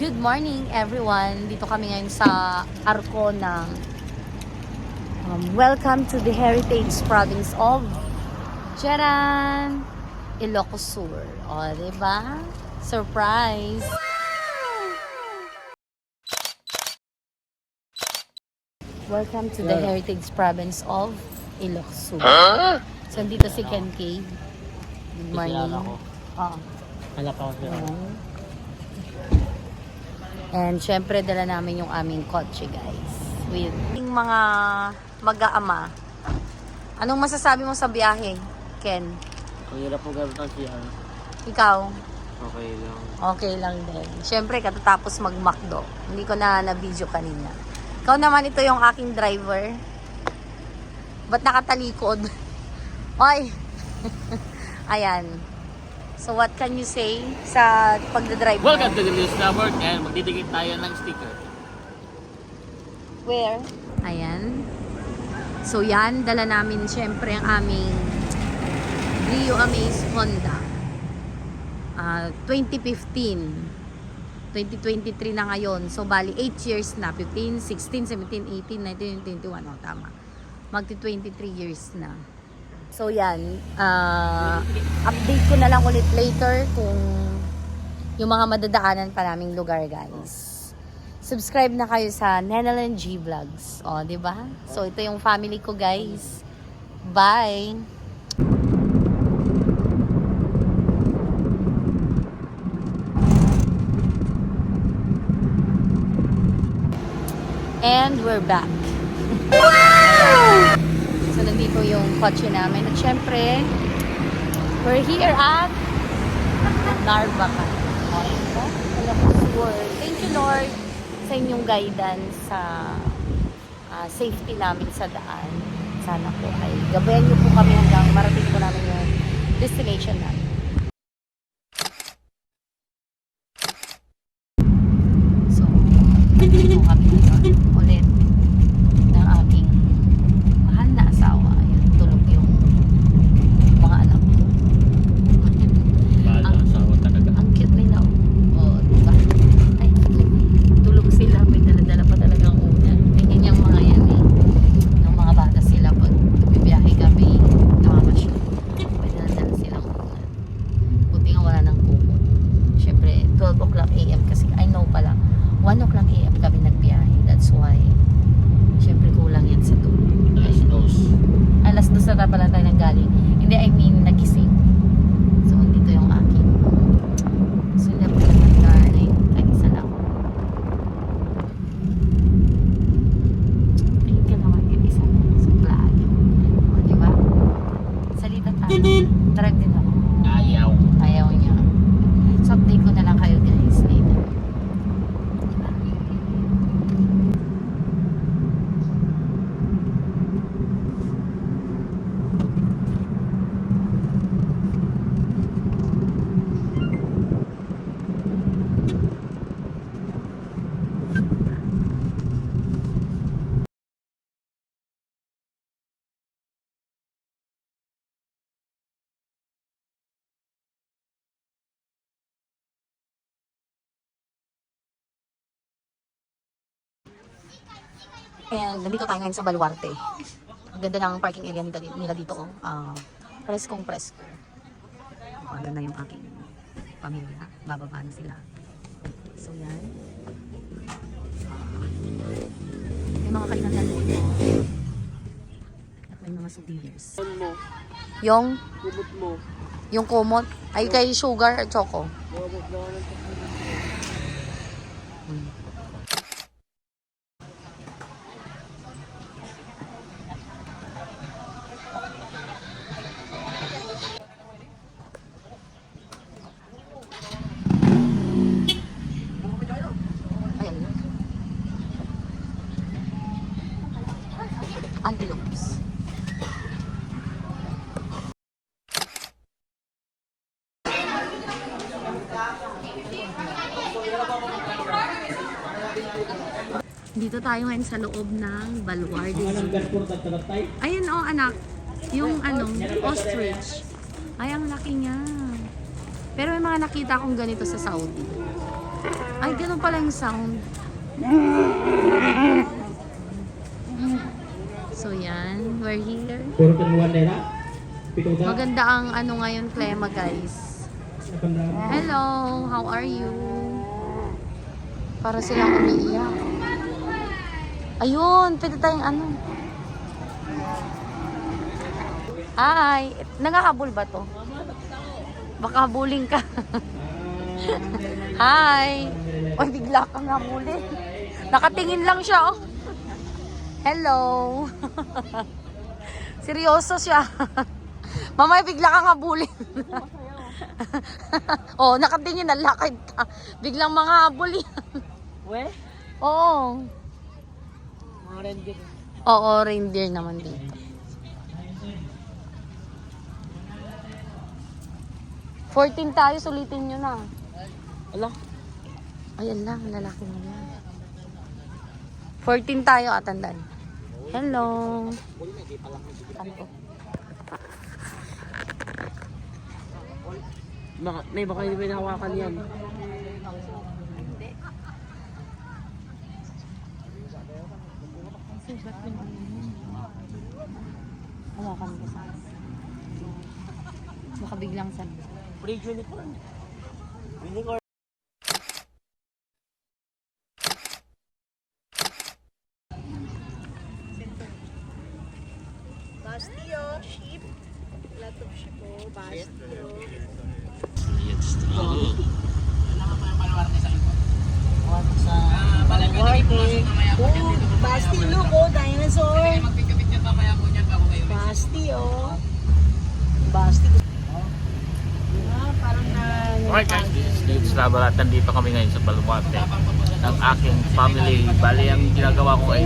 Good morning everyone. Dito kami ngayon sa Arcona. Welcome to the Heritage Province of Charan, Ilocos Sur. O, diba? Surprise! Welcome to the Heritage Province of Ilocos Sur. So, dito si Ken K. Good morning. Oo. Hanap ako sila. And syempre dala namin yung aming kotse guys. With yung mga mag-aama. Anong masasabi mo sa biyahe, Ken? Ang hirap po gano'n ang CR. Ikaw? Okay lang. Okay lang din. Syempre katatapos mag-McDo. Hindi ko na video kanina. Ikaw naman, ito yung aking driver. Ba't nakatalikod? Oy! Ayan. So what can you say sa pagdadrive mo? Welcome to the News Network and magdidikit tayo ng sticker. Where? Ayan. So yan, dala namin syempre ang aming Rio Amaze Honda. 2015. 2023 na ngayon. So bali 8 years na. 15, 16, 17, 18, 19, 21. Oh, tama. Magti 23 years na. So yan, update ko na lang ulit later kung yung mga madadaanan pa naming lugar guys. Subscribe na kayo sa Nenaland G Vlogs. O, diba? So ito yung family ko guys. Bye! And we're back. Wow! So, nandito yung kotse namin. At syempre, we're here at Narvacan. Thank you, Lord, sa inyong guidance sa safety namin sa daan. Sana po ay gabayan niyo po kami hanggang marating po namin yung destination namin. So, nandito kami ngayon ulit ng aking mahal na asawa. Ayun, tulog yung mga anak ko. Mahal na asawa talaga. Ang cute nila. Oh, diba? Ay, tulog sila. May dala-dala pa talagang unan. Ganyan yung mga yan eh. Nung mga bata sila pag bibiyahe kami, namamasyon. May dala-dala silang unan. Buti nga wala nang kumot. Siyempre, 12 o'clock AM kasi I know pala. 1 o'clock AM kami nagbiyahe. That's why siyempre kulang yan sa tulog. Alas 2 na pala tayo nang galing. Hindi, I mean, nagising. So, dito yung aking sila po naman darling. Ay, isa lang. Ayun ka naman yung isa lang. Suplado. O, diba? Salita tayo. Drive din ako. Ayaw niya. So, update ko na lang kayo guys later. Diba? And nandito tayo ngayon sa Baluarte. Ang ganda ng parking area nila dito. Preskong presko. Ang ganda yung aking pamilya. Bababa na sila. So yan. May mga kainan dito. At may mga souvenirs. Yung? Kumot mo. Yung kumot? Ay kay Sugar at Choco. Antelopes. Dito tayo ngayon sa loob ng Baluarte Zoo. Ayun oh anak, yung ostrich. Ay, ang laki niya. Pero may mga nakita akong ganito sa Saudi. Ay, ganun pala yung sound. So yan, we're here. Puro tenuan na Pituda. Maganda ang ano ngayon, klema guys. Hello, how are you? Para silang umiiyak. Ayun, pwede tayong ano. Hi, nangahabol ba to? Baka habulin ka. Hi. Oy, bigla kang habulin. Nakatingin lang siya, oh. Hello. Seryoso siya. Mamaya bigla kang habulin. Oh, nakatingin na lakad ka. Biglang mga habol yan. We? Oo. Mga reindeer. Oo, reindeer naman dito. 14 tayo, sulitin nyo na. Ala? Ayan lang, lalaki mo yan. 14 tayo, tandaan. Hello. Ano to? Baka hindi may nahawakan yan. Hawakan ko sa baka biglang sabi. Bridge unicorn. Unicorn. Bastio, sheep. Lot of sheep, oh. Bastio. Basti, look, oh. Dinosaur. Basti, oh. Basti. Parang Alright guys, this is Dave's Travel at nandito kami ngayon sa Baluarte ng aking family. Bali, ang ginagawa ko ay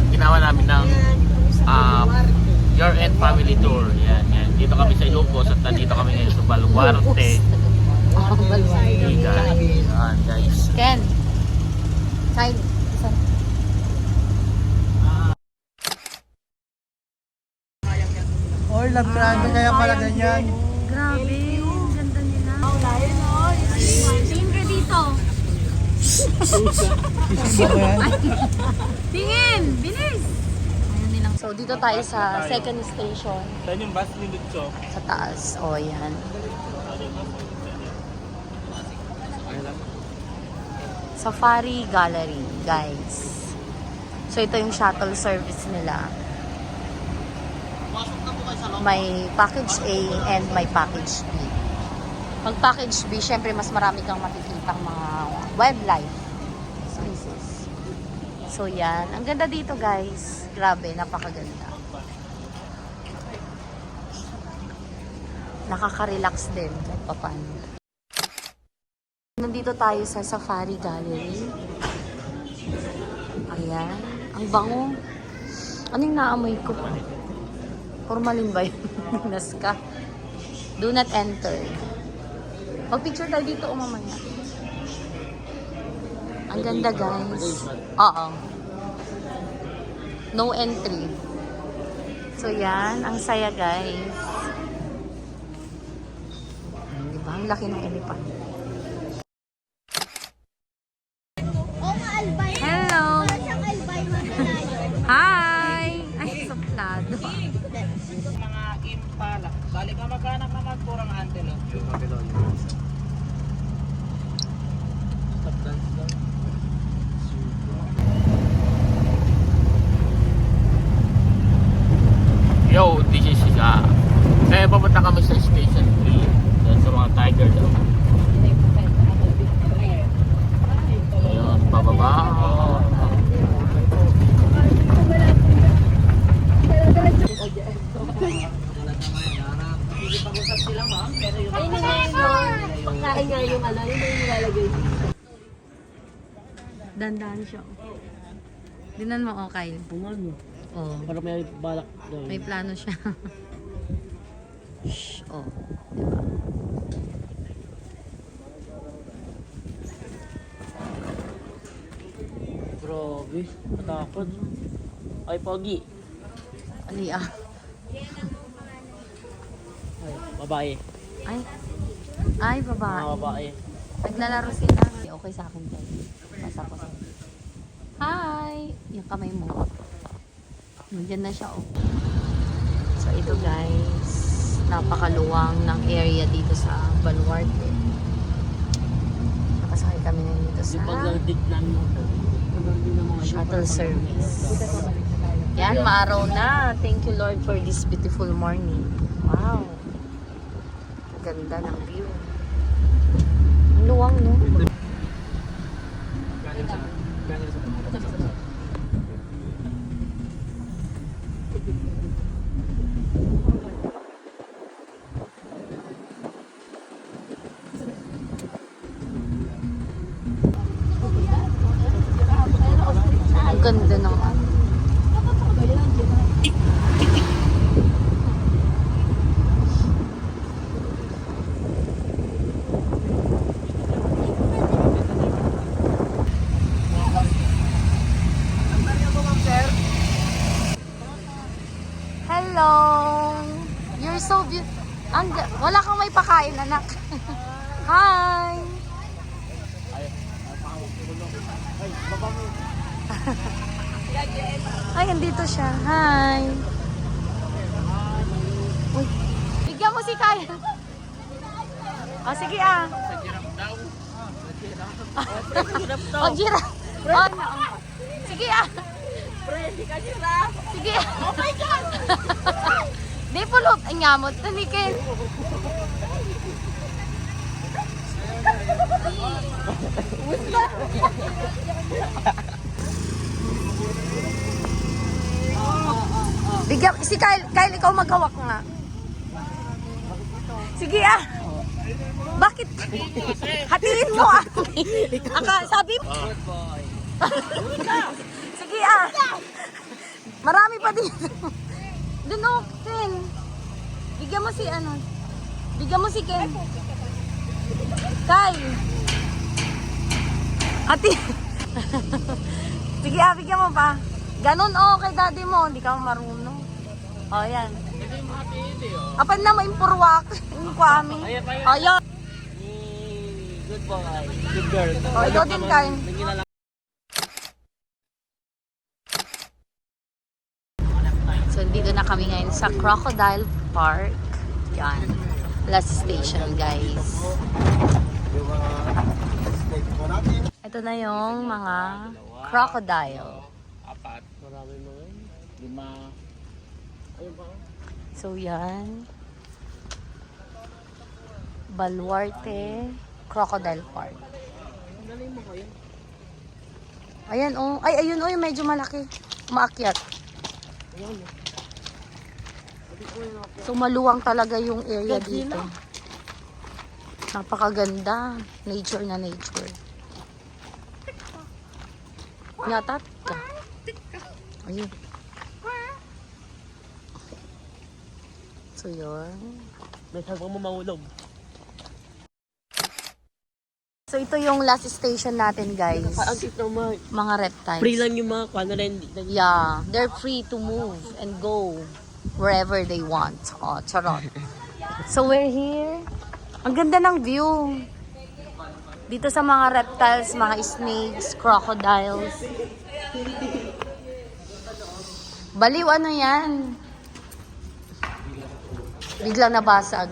ginawa namin ng year-end family tour. Yan. Dito kami sa Ilocos at nandito kami ngayon sa Baluarte. Yan guys. Ken. Side. Isa. Or love triangle kaya pala ganyan. Grabe, ang ganda nila. Tingin ka dito. Tingin! Bilis! Ayun nilang. So, dito tayo sa second station. Saan yung bus ni Lutso? Sa taas. O, yan. Safari Gallery, guys. So, ito yung shuttle service nila. May package A and may package B. Pag package B, syempre mas marami kang makikitang mga wildlife species. So, yan. Ang ganda dito, guys. Grabe, napakaganda. Nakaka-relax din kahit papaano. Nandito tayo sa Safari Gallery. Ayan. Ang bango. Anong naamoy ko? Formalin ba yun? Naska. Do not enter. Mag-picture tayo dito mamaya. Ang ganda, guys. Oo. No entry. So, yan. Ang saya, guys. Diba? Ang laki ng elephant. Hello! Hi! Ay, suplado. Mga impala. Balik ka magkanak naman kurang antelope. Yo, this is kaya papunta kami sa Station 3. Yan sa mga tiger daw. Ayun, bababa. Pag-usap sila ma'am, pero yung Ayun nga yung pagkain nga yung ano, yun yung nilalagay. Dandan siya. Dinan mo, okay. Ano? Oh, Para may balak daw. may plano siya. Shh, oh. Grabe, natakot. Ay, Pogi. Ali ah. Ay, babae. Ay, Mga babae. babae. Naglalaro sila. Sige, okay sa akin tayo. Pasa ko sa'yo. Hi! Yung kamay mo. Nandiyan na siya, oh. So, ito guys. Napakaluwang ng area dito sa Baluarte. Nakasakay kami ngayon dito sa shuttle service. Yan, maaraw na. Thank you Lord for this beautiful morning. Wow. Ganda ng view. Ang luwang, no? Ang ganda ng ano. Hello! You're so beautiful. Wala kang may pakain, anak. Hi! Ay, andito siya. Hi! Uy, bigyan mo si Kaya. Oh, sige ah. Oh, giraffe. Oh, no. Sige ah. Sige. Oh my God! Di pulot. Ay, ngamot. Tanikin. Bigyan, si Kyle, ikaw maghawak nga. Sige ah. Bakit? Hatiin mo ah. Sabi mo. Sige ah. Marami pa dito. Doon o, Ken. Bigyan mo si ano. Bigyan mo si Ken. Kyle. Ati. Sige ah, bigyan mo pa. Ganon o, kay daddy mo. Hindi ka marunong. O, yan. Apan na mo impurwak. Yung kwami. Ayan. Good boy. Good girl. O, ikaw din, Kyle. So, dito na kami ngayon sa Crocodile Park. Yan. Last station, guys. Ito na yung mga crocodile. Apat. Marami mo yun. 5. Ayun ba? So, yan. Baluarte Crocodile Park. Ayan, oh. Ay, ayun, oh. Yung medyo malaki. Umaakyat. So, maluwang talaga yung area dito. Napakaganda. Nature na nature. Nyatat ka. Ayun. So, yun. May sabang mo mahulog. So, ito yung last station natin, guys. Ang cute naman. Mga reptiles. Free lang yung mga kwan na rin. Yeah, they're free to move and go wherever they want. Oh, charot. So we're here. Ang ganda ng view. Dito sa mga reptiles, mga snakes, crocodiles. Baliw, ano yan? Biglang nabasag.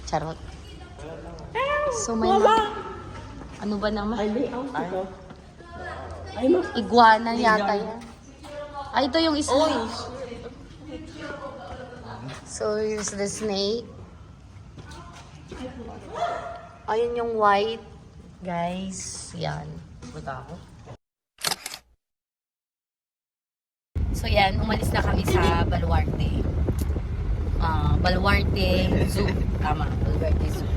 Charot. So may ano ba naman? Iguana yata yan. Ay, ito yung snake. So, here's the snake. Ayun yung white. Guys, yan. Punta ako. So, yan. Umalis na kami sa Baluarte. Baluarte Zoo. Tama, Baluarte Zoo.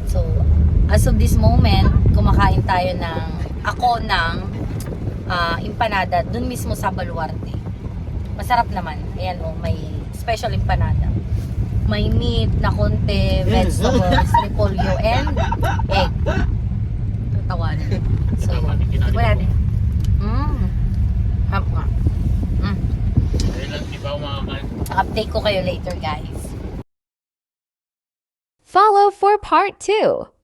So, as of this moment, kumakain tayo ng empanada dun mismo sa Baluarte. Masarap naman. Ayan o, may special empanada. May meat na konti, vegetables, repolyo, and egg. Tatawanan. So, wala din. Hap nga. Update ko kayo later, guys. Follow for part 2.